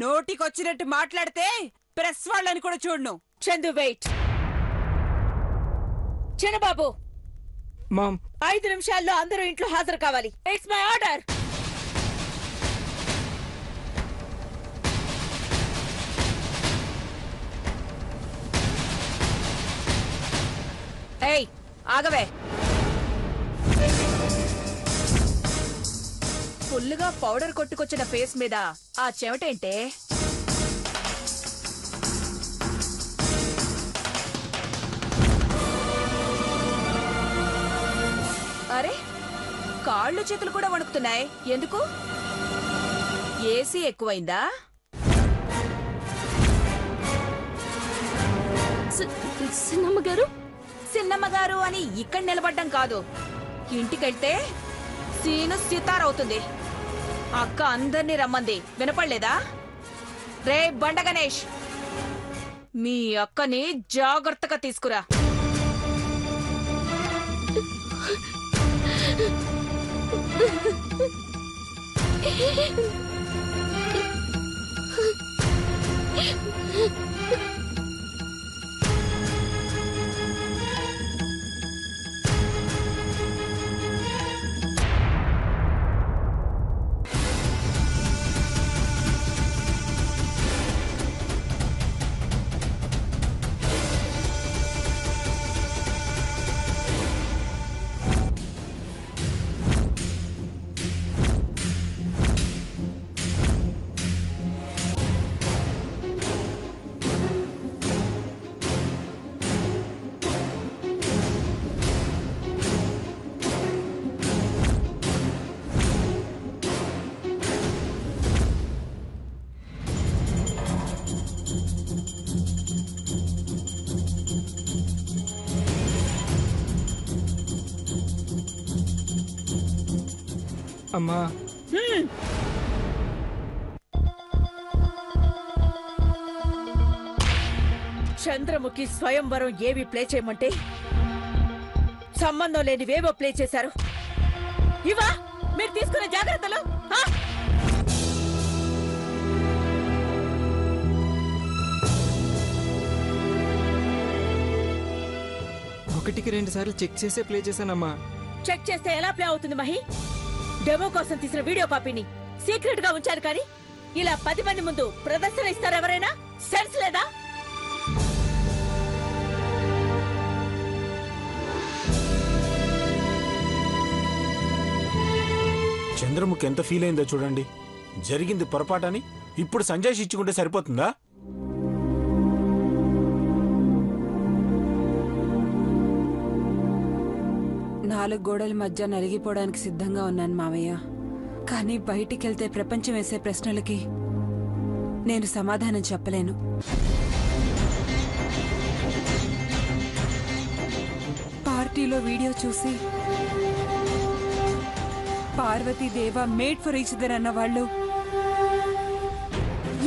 నోటికొచ్చినట్టు మాట్లాడితే ప్రెస్ వాళ్ళని కూడా చూడను. చందు వెయిట్. చిన్నబాబు మామ్ 5 నిమిషాల్లో అందరూ ఇంట్లో హాజరు కావాలి. It's my order. ఏయ్ ఆగవే. ఫుల్లుగా పౌడర్ కొట్టుకొచ్చిన ఫేస్ మీద ఆ చెమటేంటే? అరే కాళ్ళు చేతులు కూడా వణుకుతున్నాయి. ఎందుకు? ఏసీ ఎక్కువైందా? సిన్నమ్మగారు అని ఇక్కడ నిలబడ్డం కాదు, ఇంటికెళ్తే సీను సితారవుతుంది. అక్క అందర్నీ రమ్మంది, వినపడలేదా? రే బండ గణేష్, మీ అక్కని జాగ్రత్తగా తీసుకురా. అమ్మా చంద్రముఖి స్వయంవరం ఏవి ప్లే చేయమంటే సంబంధం లేనివేవో ప్లే చేశారు. ఇవా మీరు తీసుకునే జాగ్రత్తలు? ఒకటికి 2 సార్లు చెక్ చేసే ప్లే చేశానమ్మా. చెక్ చేస్తే ఎలా ప్లే అవుతుంది మహి? డెమో కోసం తీసిన వీడియో కాపీని సీక్రెట్ గా ఉంచారు, కానీ ఇలా 10 మంది ముందు ప్రదర్శన ఇస్తారు ఎవరైనా? సెన్స్ లేదా? చంద్రముఖి ఎంత ఫీల్ అయిందో చూడండి. జరిగింది పొరపాటని ఇప్పుడు సంజయ్ ఇచ్చుకుంటే సరిపోతుందా? నాలుగు గోడల మధ్య నలిగిపోవడానికి సిద్ధంగా ఉన్నాను మామయ్య. కానీ బయటికెళ్తే ప్రపంచం వేసే ప్రశ్నలకి నేను సమాధానం చెప్పలేను. పార్టీలో వీడియో చూసి పార్వతీదేవ మేడ్ ఫర్ ఈచ్ అదర్ అన్న వాళ్ళు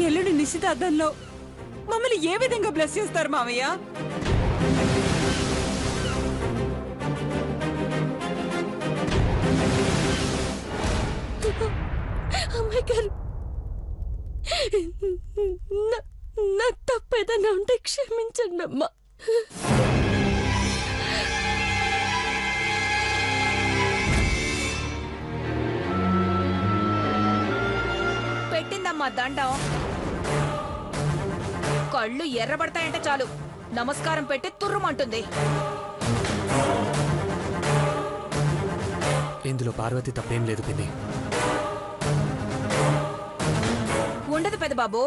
ఎల్లుడి నిశ్చితార్థంలో మమ్మల్ని ఏ విధంగా బ్లెస్ చేస్తారు మామయ్య? అమ్మాయి గారు, నా తప్పేదన్నా ఉంటే క్షమించండి అమ్మా. పెట్టిందమ్మా దండం. కళ్ళు ఎర్రబడతాయంటే చాలు నమస్కారం పెట్టి తుర్రుమంటుంది. ఇందులో పార్వతి తప్పేం లేదు పిన్ని. ఉండదు పెద్దబాబు,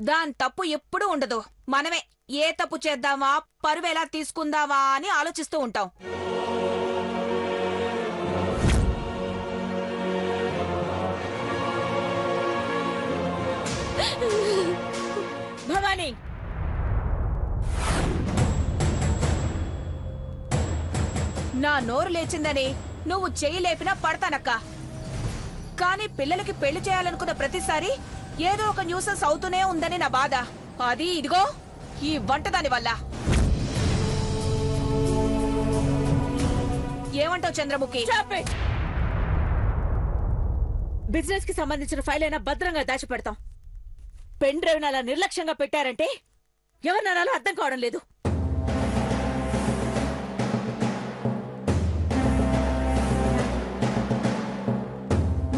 దాని తప్పు ఎప్పుడూ ఉండదు. మనమే ఏ తప్పు చేద్దామా, పరువు ఎలా తీసుకుందామా అని ఆలోచిస్తూ ఉంటాం. భవానీ, నా నోరు లేచిందని నువ్వు చెయ్యి లేపినా పడతానక్క. కానీ పిల్లలకి పెళ్లి చేయాలనుకున్న ప్రతిసారి ఏదో ఒక న్యూసెన్స్ అవుతూనే ఉందని నా బాధ. అది ఇదిగో ఈ వంటదాని వల్ల. ఏమంటావు చంద్రముఖి? బిజినెస్ కి సంబంధించిన ఫైల్ అయినా భద్రంగా దాచిపెడతాం. పెన్ డ్రైవ్ అలా నిర్లక్ష్యంగా పెట్టారంటే ఎవరిననాలో అర్థం కావడం లేదు.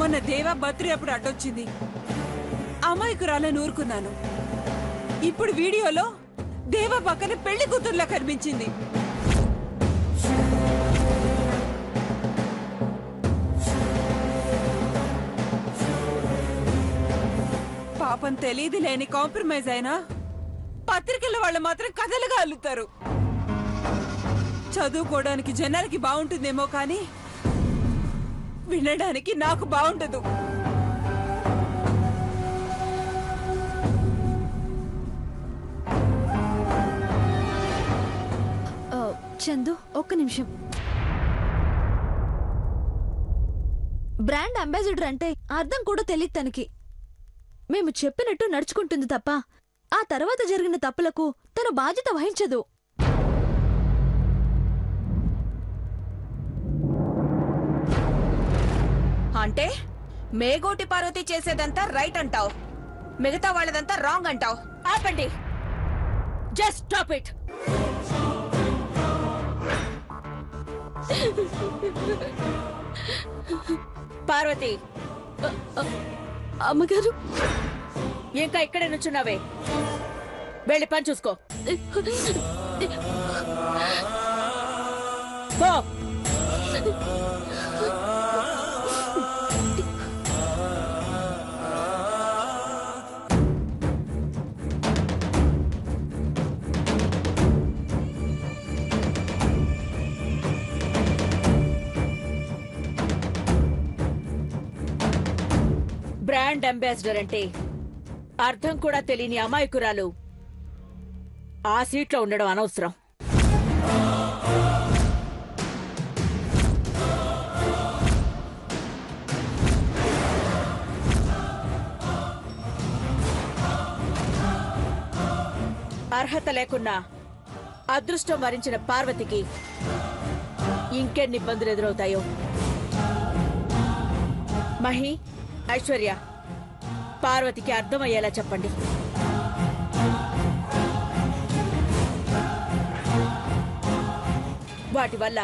మొన్న దేవా బర్త్డే అప్పుడు అడ్డొచ్చింది, అమాయకురాలని ఊరుకున్నాను. ఇప్పుడు వీడియోలో దేవా పక్కన పెళ్లి కూతుర్లా కనిపించింది. పాపం తెలియదు లేని కాంప్రమైజ్ అయినా పత్రికల వాళ్ళు మాత్రం కథలుగా అల్లుతారు. చదువుకోవడానికి జనాలకి బాగుంటుందేమో కానీ వినడానికి నాకు బాగుంటదు. చందు, ఒక్క నిమిషం. బ్రాండ్ అంబాసిడర్ అంటే అర్థం కూడా తెలియదు తనకి. మేము చెప్పినట్టు నడుచుకుంటుంది తప్ప ఆ తర్వాత జరిగిన తప్పులకు తను బాధ్యత వహించదు. అంటే మేగోటి పార్వతి చేసేదంతా రైట్ అంటావు, మిగతా వాళ్ళదంతా రాంగ్ అంటావు. ఆపండి, జస్ట్ స్టాప్ ఇట్. పార్వతి, అమ్మగారు, ఇంకా ఇక్కడే నుంచున్నావే, వెళ్ళి పని చూసుకో. పో. బ్రాండ్ అంబాసిడర్ అంటే అర్థం కూడా తెలియని అమాయకురాలు ఆ సీట్లో ఉండడం అనవసరం. అర్హత లేకున్నా అదృష్టం వరించిన పార్వతికి ఇంకెన్ని ఇబ్బందులు ఎదురవుతాయో. మహి, ఐశ్వర్య, పార్వతికి అర్థమయ్యేలా చెప్పండి. వాటి వల్ల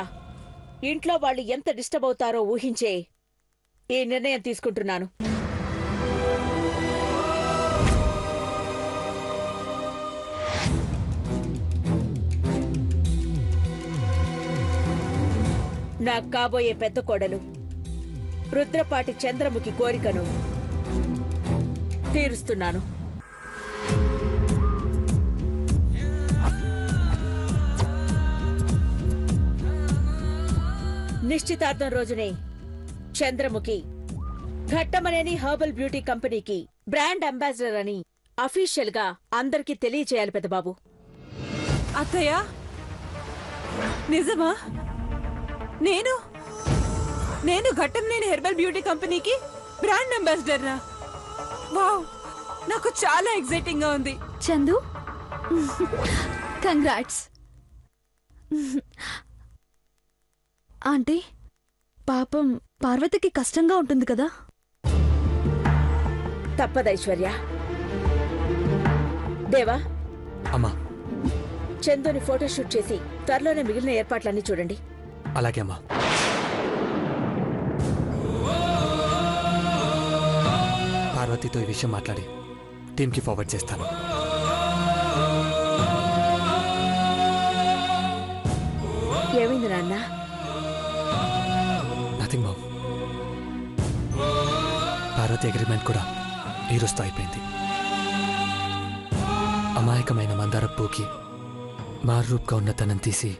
ఇంట్లో వాళ్ళు ఎంత డిస్టర్బ్ అవుతారో ఊహించే ఈ నిర్ణయం తీసుకుంటున్నాను. నాకు కాబోయే పెద్ద కోడలు రుద్రపాటి చంద్రముఖి కోరికను తీరుస్తున్నాను. నిశ్చితార్థం రోజునే చంద్రముఖి ఘట్టమనేని హెర్బల్ బ్యూటీ కంపెనీకి బ్రాండ్ అంబాసిడర్ అని అఫీషియల్ గా అందరికీ తెలియచేయాలి పెద్దబాబు. అత్తయ్య, నిజమా? నేను ఘట్టమనేని హెర్బల్ బ్యూటీ కంపెనీకి బ్రాండ్ అంబాసిడర్నా? వావ్, నాకు చాలా ఎక్సైటింగ్ గా ఉంది. చందు, కంగ్రాట్స్. ఆంటీ, పాపం పార్వతికి కష్టంగా ఉంటుంది కదా? తప్పదైశ్వర్య. దేవా, అమ్మా. చందుని ఫోటోషూట్ చేసి త్వరలోనే మిగిలిన ఏర్పాట్లన్నీ చూడండి. అలాగే అమ్మా. పార్వతితో ఈ విషయం మాట్లాడి టీంకి ఫార్వర్డ్ చేస్తాను. ఏమైంది నాన్న? Nothing ma'am. పార్వతి అగ్రిమెంట్ కూడా ఈ రోజుతో అయిపోయింది. అమాయకమైన మందార పూకి మారూప్గా ఉన్న తనం తీసి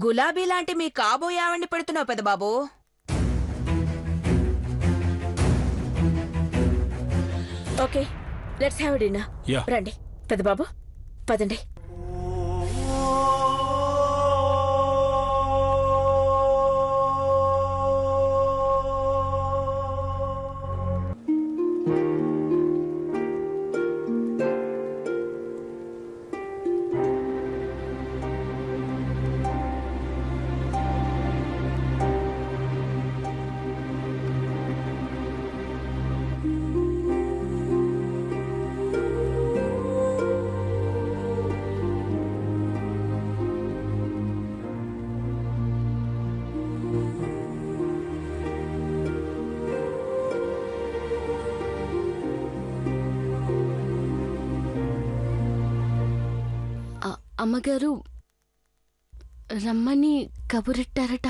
గులాబీ లాంటి మీ కాబోయే ఆవిడ్ని పెడుతున్నావు పెద్దబాబు. Okay, let's have dinner. Yeah. రండి పెద్దబాబు, పదండి. అమ్మగారు రమ్మని కబురెట్టారట.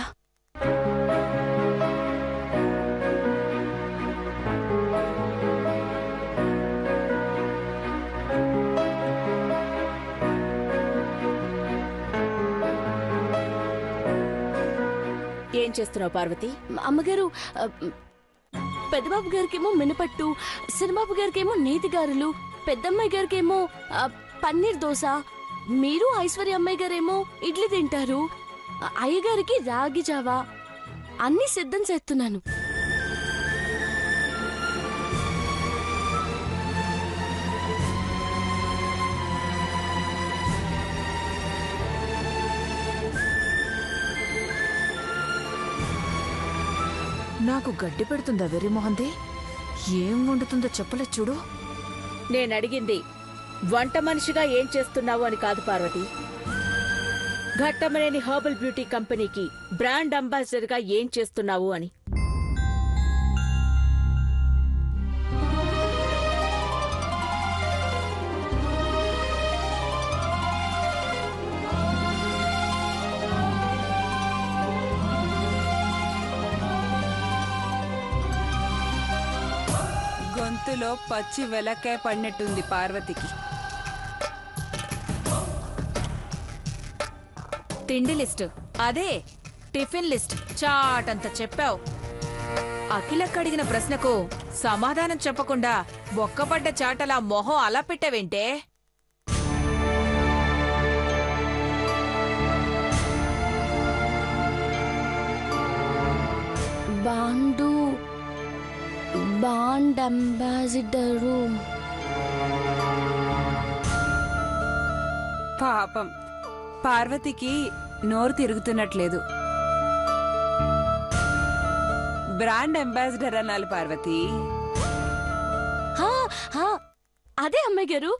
ఏం చేస్తున్నావు పార్వతి? అమ్మగారు, పెద్దబాబు గారికేమో మినపట్టు, సినిమాబు గారికేమో నేతిగారులు, పెద్దమ్మాయి గారికేమో పన్నీర్ దోశ, మీరు ఐశ్వర్య అమ్మాయి గారేమో ఇడ్లీ తింటారు, అయ్యగారికి రాగి జావా అన్నీ సిద్ధం చేస్తున్నాను. నాకు గడ్డి పెడుతుందా వెర్రిమోహంది? ఏం వండుతుందో చెప్పలేదు చూడు. నేనడిగింది వంట మనిషిగా ఏం చేస్తున్నావు అని కాదు పార్వతి. ఘట్టమనేని హర్బల్ బ్యూటీ కంపెనీకి బ్రాండ్ అంబాసిడర్ గా ఏం చేస్తున్నావు అని. గొంతులో పచ్చి వెలక్కాయ పడినట్టుంది పార్వతికి. తిండి లిస్ట్ అదే టిఫిన్ లిస్ట్ చాటంత చెప్పావు. అఖిలక్క అడిగిన ప్రశ్నకు సమాధానం చెప్పకుండా బొక్కపడ్డ చాటలా మొహం అలా పెట్టావేంటే? Bond ambassador. పాపం పార్వతికి నోరు తిరుగుతున్నట్లేదు. బ్రాండ్ అంబాసిడర్ అనాలి పార్వతి. అదే అమ్మాయి గారు.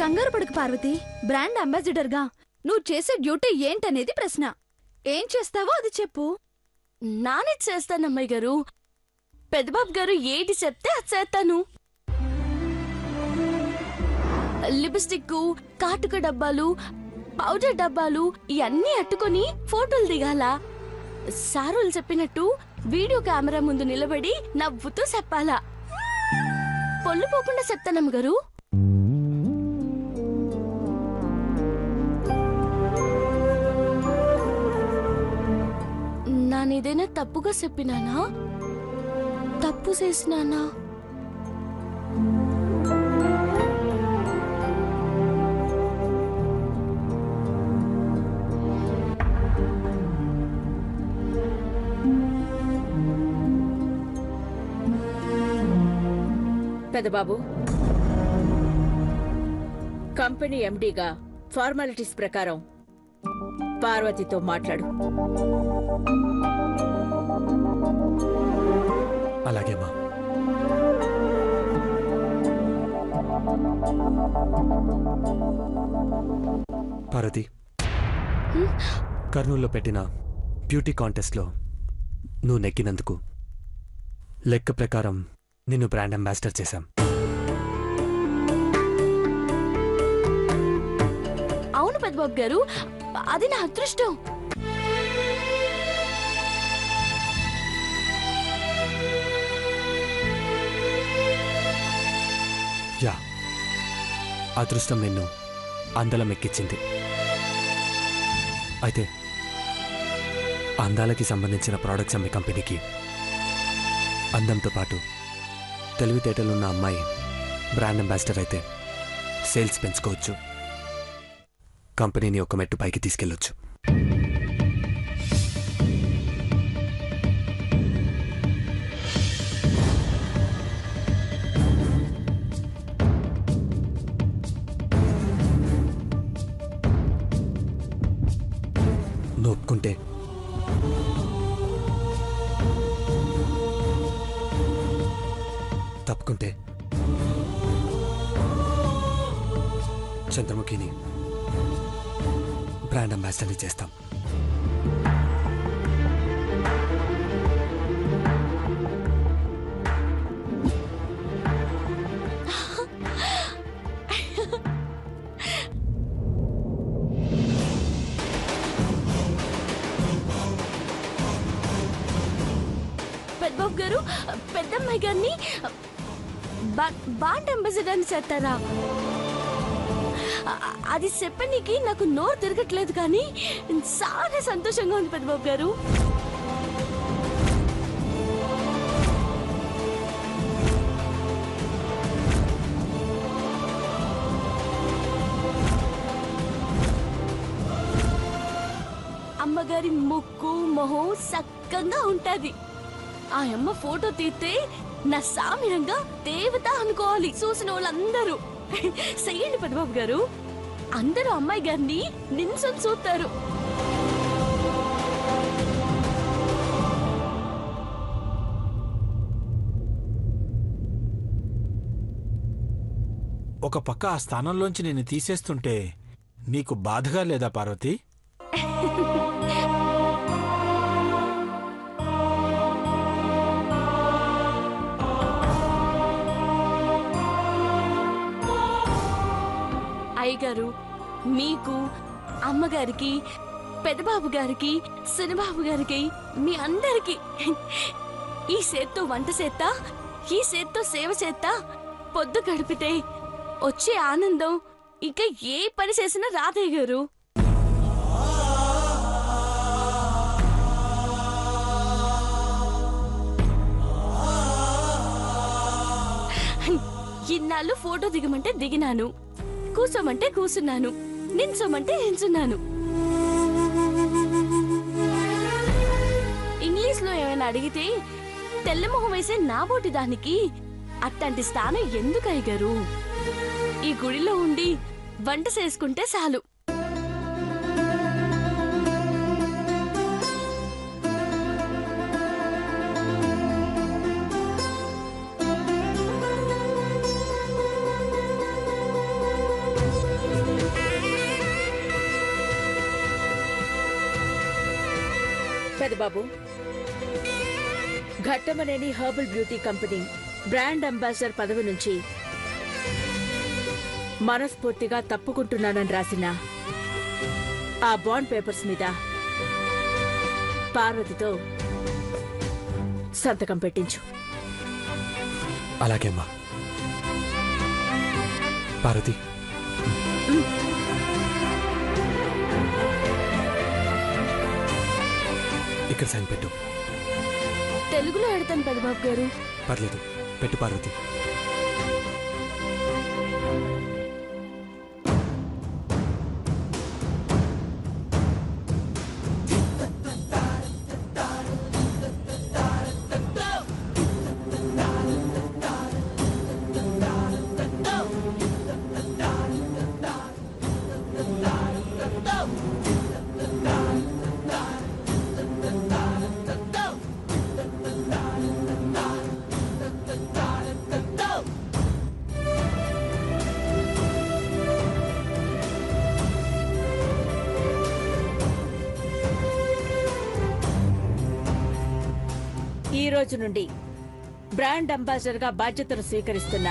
కంగారు పడకు పార్వతి. బ్రాండ్ అంబాసిడర్ గా నువ్వు చేసే డ్యూటీ ఏంటనేది ప్రశ్న. ఏం చేస్తావో అది చెప్పు. నానే చేస్తాను అమ్మాయి గారు. పెద్దబాబు గారు ఏటి చెప్తే అది చేస్తాను. లిప్స్టిక్, కాటుక డబ్బాలు, పౌడర్ డబ్బాలు ఇవన్నీ అట్టుకొని ఫోటోలు దిగాల. సారులు చెప్పినట్టు వీడియో కెమెరా ముందు నిలబడి నవ్వుతూ చెప్పాలా. పొల్లు పోకుండా చెప్తానమ్మ గారు. నానేదైనా తప్పుగా చెప్పినానా? తప్పు చేసినానా? పెద్దబాబు, కంపెనీ ఎండీగా ఫార్మాలిటీస్ ప్రకారం పార్వతితో మాట్లాడు. అలాగేమా. పార్వతి, కర్నూలులో పెట్టిన బ్యూటీ కాంటెస్ట్లో నువ్వు నెగ్గినందుకు లెక్క ప్రకారం నిన్ను బ్రాండ్ అంబాసిడర్ చేశాం. అవును పెద్దబాబు గారు, అది నా అదృష్టం. యా, అదృష్టం నిన్ను అందలం ఎక్కించింది. అయితే అందాలకి సంబంధించిన ప్రోడక్ట్స్ అమ్మే కంపెనీకి అందంతో పాటు తెలివితేటలున్న అమ్మాయి బ్రాండ్ అంబాసిడర్ అయితే సేల్స్ పెంచుకోవచ్చు, కంపెనీని ఒక మెట్టు పైకి తీసుకెళ్లొచ్చు. నొక్కుంటే తప్పుకుంటే చంద్రముఖిని బ్రాండ్ అంబాసిడర్ని చేస్తాం. పెద్దబాబు గారు పెద్దమ్మాయి గారిని బ్రాండ్ అంబాసిడర్ చేస్తారా? అది చెప్పనీకి నాకు నోరు తిరగట్లేదు, కానీ చాలా సంతోషంగా ఉంది పెద్దబాబు గారు. అమ్మగారి ముక్కు మొహం చక్కగా ఉంటది. ఆ అమ్మ ఫోటో తీస్తే నా సామిరంగా దేవత అనుకోవాలి చూసిన వాళ్ళందరూ. చెయ్యండి పెద్దబాబు గారు, అందరూ అమ్మాయి గారిని నించొని చూస్తారు. ఒక పక్క ఆ స్థానంలోంచి నేను తీసేస్తుంటే నీకు బాధగా లేదా పార్వతి? అయ్యగారు, మీకు, అమ్మగారికి, పెద్దబాబు గారికి, సినిబాబు గారికి, మీ అందరికి ఈ చేత్తో వంట చేత్తా, ఈ చేత్తో సేవ చేత్తా పొద్దు గడిపితే వచ్చే ఆనందం ఇంకా ఏ పని చేసినా రాదయ్య గారు. ఇన్నాళ్ళు ఫోటో దిగమంటే దిగినాను, కూర్చోమంటే కూర్చున్నాను, నించోమంటే నించున్నాను. ఇంగ్లీష్ లో ఏమైనా అడిగితే తెల్లమొహం వేసే నాబోటి దానికి అట్లాంటి స్థానం ఎందుకు అయ్యగారు? ఈ గుడిలో ఉండి వంట చేసుకుంటే చాలు. పెద్దబాబు, Ghattamaneni herbal beauty company brand ambassador పదవి నుంచి మనస్ఫూర్తిగా తప్పుకుంటున్నానని రాసిన ఆ బాండ్ పేపర్స్ మీద పార్వతితో సంతకం పెట్టించు. అలాగే అమ్మా. పార్వతి, ఇక్కడ సైన్ పెట్టు. తెలుగులో ఎడతాను పెద్దబాబు గారు. పర్లేదు, పెట్టు పార్వతి. ఈ రోజు నుండి బ్రాండ్ అంబాసిడర్ గా బాధ్యతను స్వీకరిస్తున్న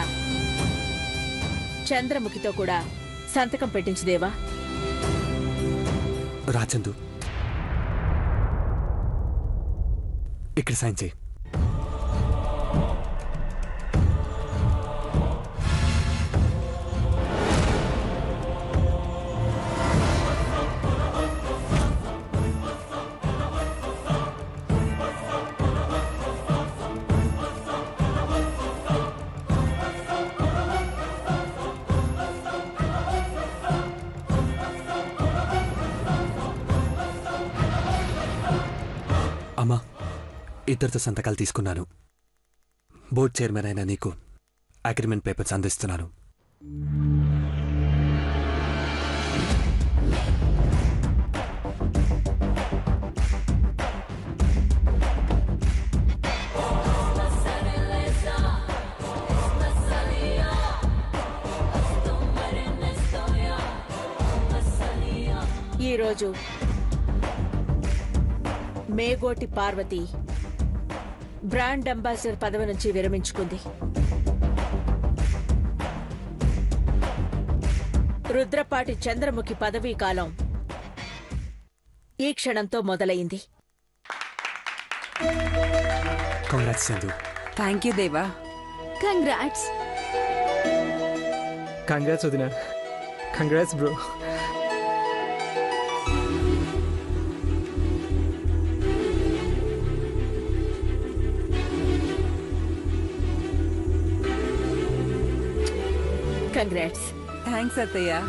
చంద్రముఖితో కూడా సంతకం పెట్టించుదేవా. రాచందు, ఇక్కడ సైన్ చేయి. అమ్మా, ఇద్దరితో సంతకాలు తీసుకున్నాను. బోర్డ్ చైర్మన్ అయిన నీకు అగ్రిమెంట్ పేపర్స్ అందిస్తున్నాను. ఈరోజు మేగోటి పార్వతి బ్రాండ్ అంబాసిడర్ పదవి నుంచి విరమించుకుంది. రుద్రపాటి చంద్రముఖి పదవీ కాలం ఈ క్షణంతో మొదలైంది. కాంగ్రాట్స్ చందు. థ్యాంక్ యూ దేవా. కంగ్రాట్స్. కంగ్రాట్స్ వదిన. Congrats bro. కంగ్రాట్స్. థ్యాంక్స్ అత్తయ్య.